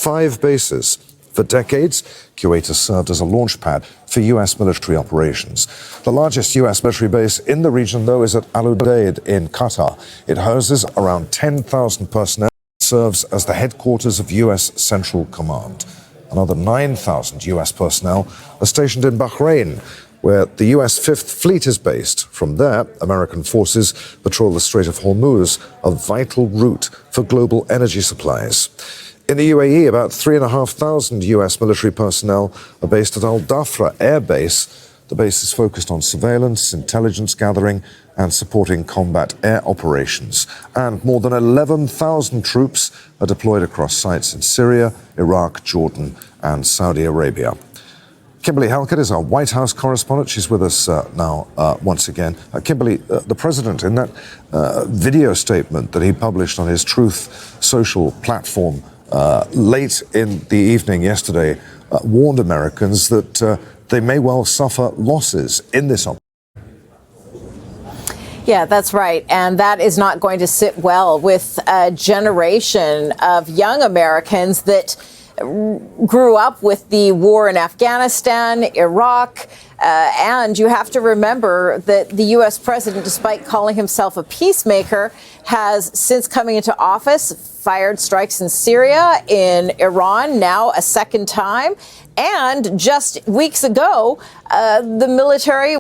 5 bases. For decades, Kuwait has served as a launch pad for U.S. military operations. The largest U.S. military base in the region, though, is at Al Udeid in Qatar. It houses around 10,000 personnel and serves as the headquarters of U.S. Central Command. Another 9,000 U.S. personnel are stationed in Bahrain, where the U.S. Fifth Fleet is based. From there, American forces patrol the Strait of Hormuz, a vital route for global energy supplies. In the UAE, about 3,500 U.S. military personnel are based at Al Dhafra Air Base. The base is focused on surveillance, intelligence gathering, and supporting combat air operations. And more than 11,000 troops are deployed across sites in Syria, Iraq, Jordan, and Saudi Arabia. Kimberly Halkett is our White House correspondent. She's with us now once again. Kimberly, the president, in that video statement that he published on his Truth Social platform late in the evening yesterday, warned Americans that they may well suffer losses in this operation. Yeah, that's right. And that is not going to sit well with a generation of young Americans that grew up with the war in Afghanistan, Iraq, and you have to remember that the U.S. president, despite calling himself a peacemaker, has, since coming into office, fired strikes in Syria, in Iran, now a second time. And just weeks ago, the military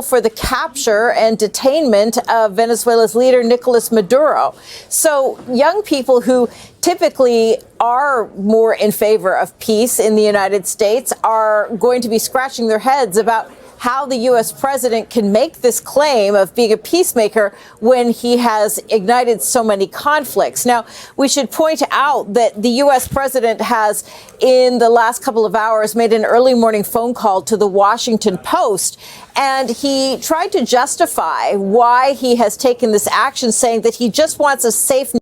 for the capture and detainment of Venezuela's leader, Nicolas Maduro. So young people who typically are more in favor of peace in the United States are going to be scratching their heads about how the U.S. president can make this claim of being a peacemaker when he has ignited so many conflicts. Now, we should point out that the U.S. president has, in the last couple of hours, made an early morning phone call to the Washington Post, and he tried to justify why he has taken this action, saying that he just wants a safe.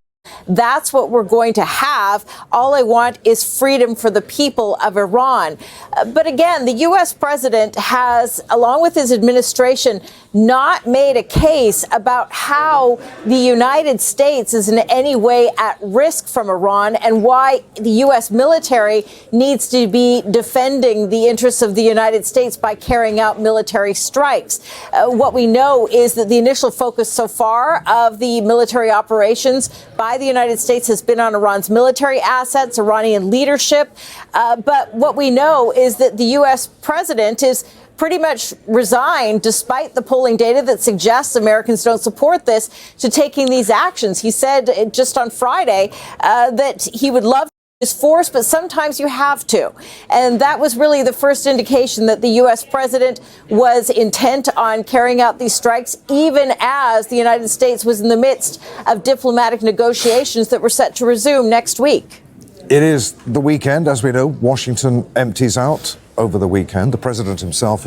That's what we're going to have. All I want is freedom for the people of Iran. But again, the U.S. president has, along with his administration, not made a case about how the United States is in any way at risk from Iran and why the U.S. military needs to be defending the interests of the United States by carrying out military strikes. What we know is that the initial focus so far of the military operations by the United States has been on Iran's military assets, Iranian leadership. But what we know is that the U.S. president is pretty much resigned, despite the polling data that suggests Americans don't support this, to taking these actions. He said just on Friday that he would love is force, but sometimes you have to. And that was really the first indication that the U.S. president was intent on carrying out these strikes, even as the United States was in the midst of diplomatic negotiations that were set to resume next week. It is the weekend. As we know, Washington empties out over the weekend. The president himself is